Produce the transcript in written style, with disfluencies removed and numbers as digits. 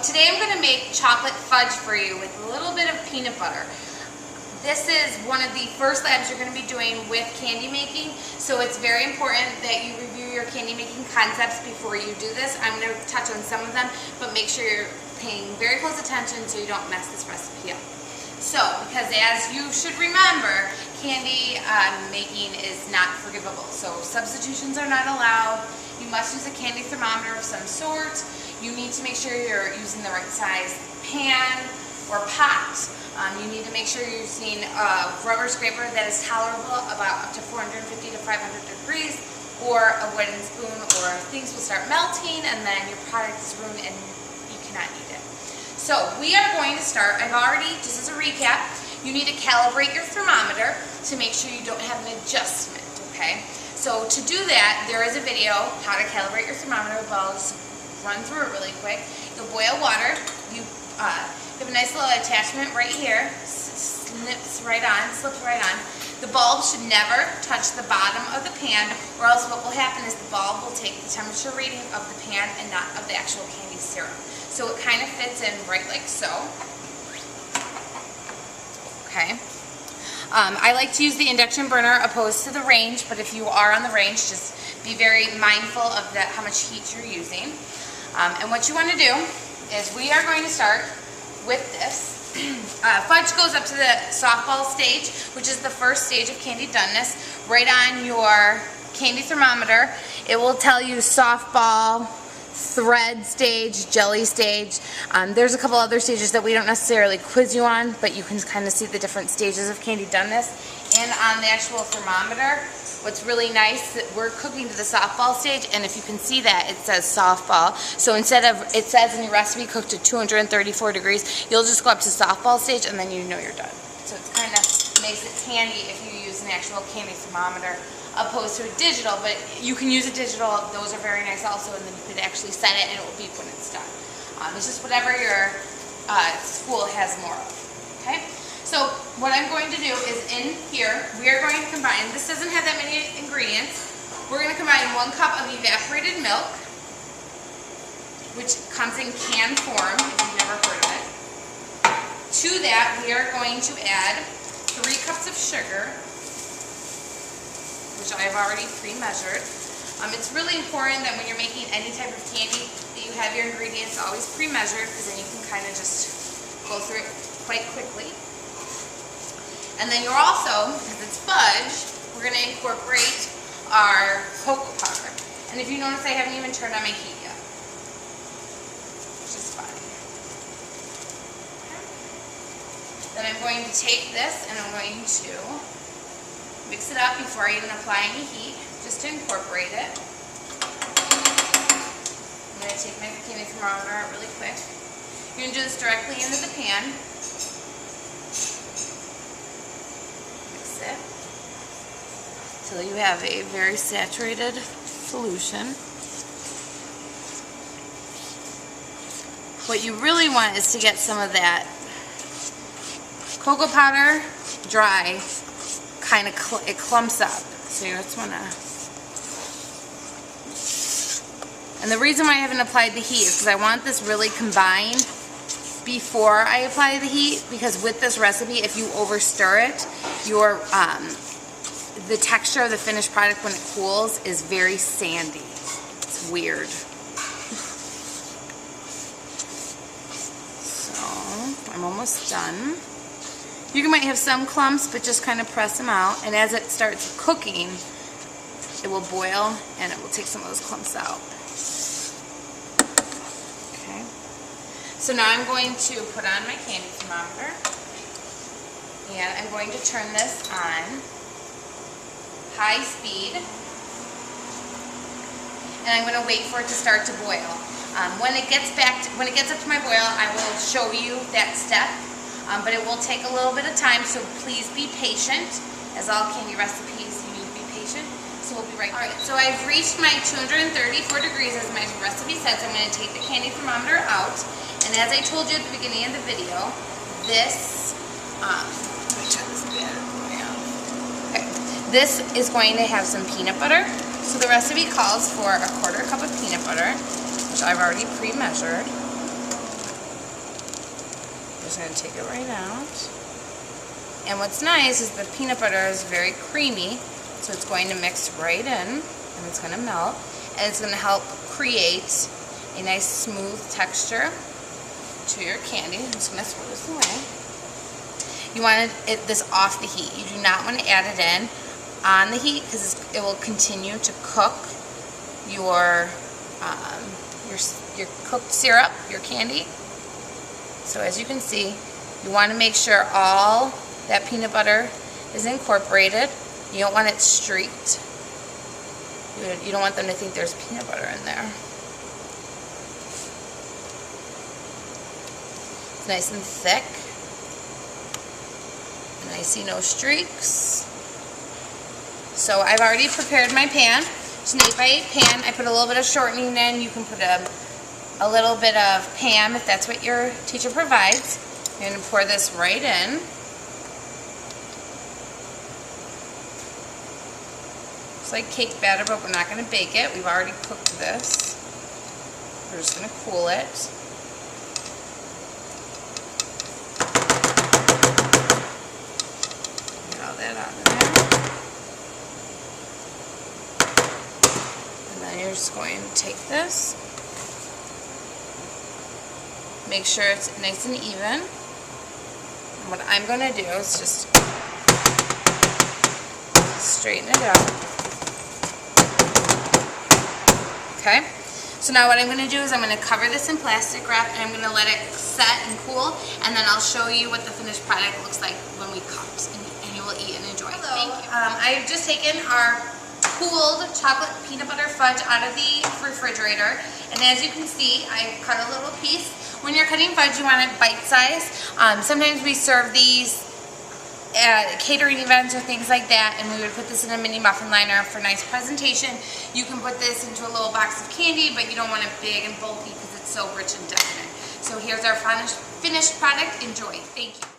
today I'm going to make chocolate fudge for you with a little bit of peanut butter. This is one of the first labs you're going to be doing with candy making, so it's very important that you review your candy making concepts before you do this. I'm going to touch on some of them, but make sure you're paying very close attention so you don't mess this recipe up. So, because as you should remember, candy making is not forgivable, so substitutions are not allowed. You must use a candy thermometer of some sort. You need to make sure you're using the right size pan or pot. You need to make sure you're using a rubber scraper that is tolerable about up to 450 to 500 degrees, or a wooden spoon, or things will start melting and then your product is ruined and you cannot eat it. So we are going to start, I've already, just as a recap, you need to calibrate your thermometer to make sure you don't have an adjustment, okay? So to do that, there is a video, how to calibrate your thermometer, but I'll just run through it really quick. You'll boil water, you have a nice little attachment right here, slips right on. The bulb should never touch the bottom of the pan, or else what will happen is the bulb will take the temperature reading of the pan and not of the actual candy syrup. So it kind of fits in right like so. Okay. I like to use the induction burner opposed to the range, but if you are on the range, just be very mindful of how much heat you're using. And what you want to do is we are going to start with this. Fudge goes up to the softball stage, which is the first stage of candy doneness. Right on your candy thermometer, it will tell you softball, thread stage, jelly stage. There's a couple other stages that we don't necessarily quiz you on, but you can kind of see the different stages of candy doneness. And on the actual thermometer, what's really nice, that we're cooking to the softball stage, and if you can see that, it says softball. So instead of, it says in your recipe, cook to 234 degrees, you'll just go up to softball stage and then you know you're done. So it's kind of makes it handy if you use an actual candy thermometer opposed to a digital, but you can use a digital, those are very nice also, and then you could actually set it and it will beep when it's done. It's just whatever your school has more of, okay? So what I'm going to do is in here, we are going to combine, this doesn't have that many ingredients, we're going to combine 1 cup of evaporated milk, which comes in canned form, if you've never heard of it. To that, we are going to add 3 cups of sugar, which I have already pre-measured. It's really important that when you're making any type of candy that you have your ingredients always pre-measured, because then you can kind of just go through it quite quickly. And then you're also, because it's fudge, we're going to incorporate our cocoa powder. And if you notice, I haven't even turned on my heat yet, which is fine. Okay. Then I'm going to take this and I'm going to mix it up before I even apply any heat, just to incorporate it. I'm going to take my candy thermometer out really quick. You're going to do this directly into the pan. Mix it until you have a very saturated solution. What you really want is to get some of that cocoa powder dry, kind of it clumps up. So you just want to, and the reason why I haven't applied the heat is because I want this really combined before I apply the heat, because with this recipe, if you over stir it, your the texture of the finished product when it cools is very sandy. It's weird. So I'm almost done. You might have some clumps, but just kind of press them out, and as it starts cooking, it will boil and it will take some of those clumps out. Okay. So now I'm going to put on my candy thermometer, and I'm going to turn this on high speed, and I'm going to wait for it to start to boil. When it gets up to my boil, I will show you that step. But it will take a little bit of time, so please be patient. As all candy recipes, you need to be patient. So we'll be right back. Alright, so I've reached my 234 degrees as my recipe says. I'm going to take the candy thermometer out. And as I told you at the beginning of the video, this, let me try this again. Okay, this is going to have some peanut butter. So the recipe calls for a 1/4 cup of peanut butter, which I've already pre-measured. just going to take it right out. And what's nice is the peanut butter is very creamy, so it's going to mix right in, and it's going to melt, and it's going to help create a nice smooth texture to your candy. I'm just going to throw this away. You want this off the heat. You do not want to add it in on the heat because it will continue to cook your cooked syrup, your candy. So as you can see, you want to make sure all that peanut butter is incorporated. You don't want it streaked. You don't want them to think there's peanut butter in there. It's nice and thick. And I see no streaks. So I've already prepared my pan. It's an 8x8 pan. I put a little bit of shortening in. You can put a little bit of Pam if that's what your teacher provides. You're going to pour this right in. It's like cake batter, but we're not going to bake it. We've already cooked this. We're just going to cool it. Get all that out of there. And then you're just going to take this. Make sure it's nice and even. And what I'm going to do is just straighten it out. Okay? So now what I'm going to do is I'm going to cover this in plastic wrap and I'm going to let it set and cool, and then I'll show you what the finished product looks like when we cut, and you will eat and enjoy. Hello. Thank you. I've just taken our cooled chocolate peanut butter fudge out of the refrigerator, and as you can see, I've cut a little piece. When you're cutting fudge, you want it bite-sized. Sometimes we serve these at catering events or things like that, and we would put this in a mini muffin liner for nice presentation. You can put this into a little box of candy, but you don't want it big and bulky because it's so rich and definite. So here's our finished product. Enjoy. Thank you.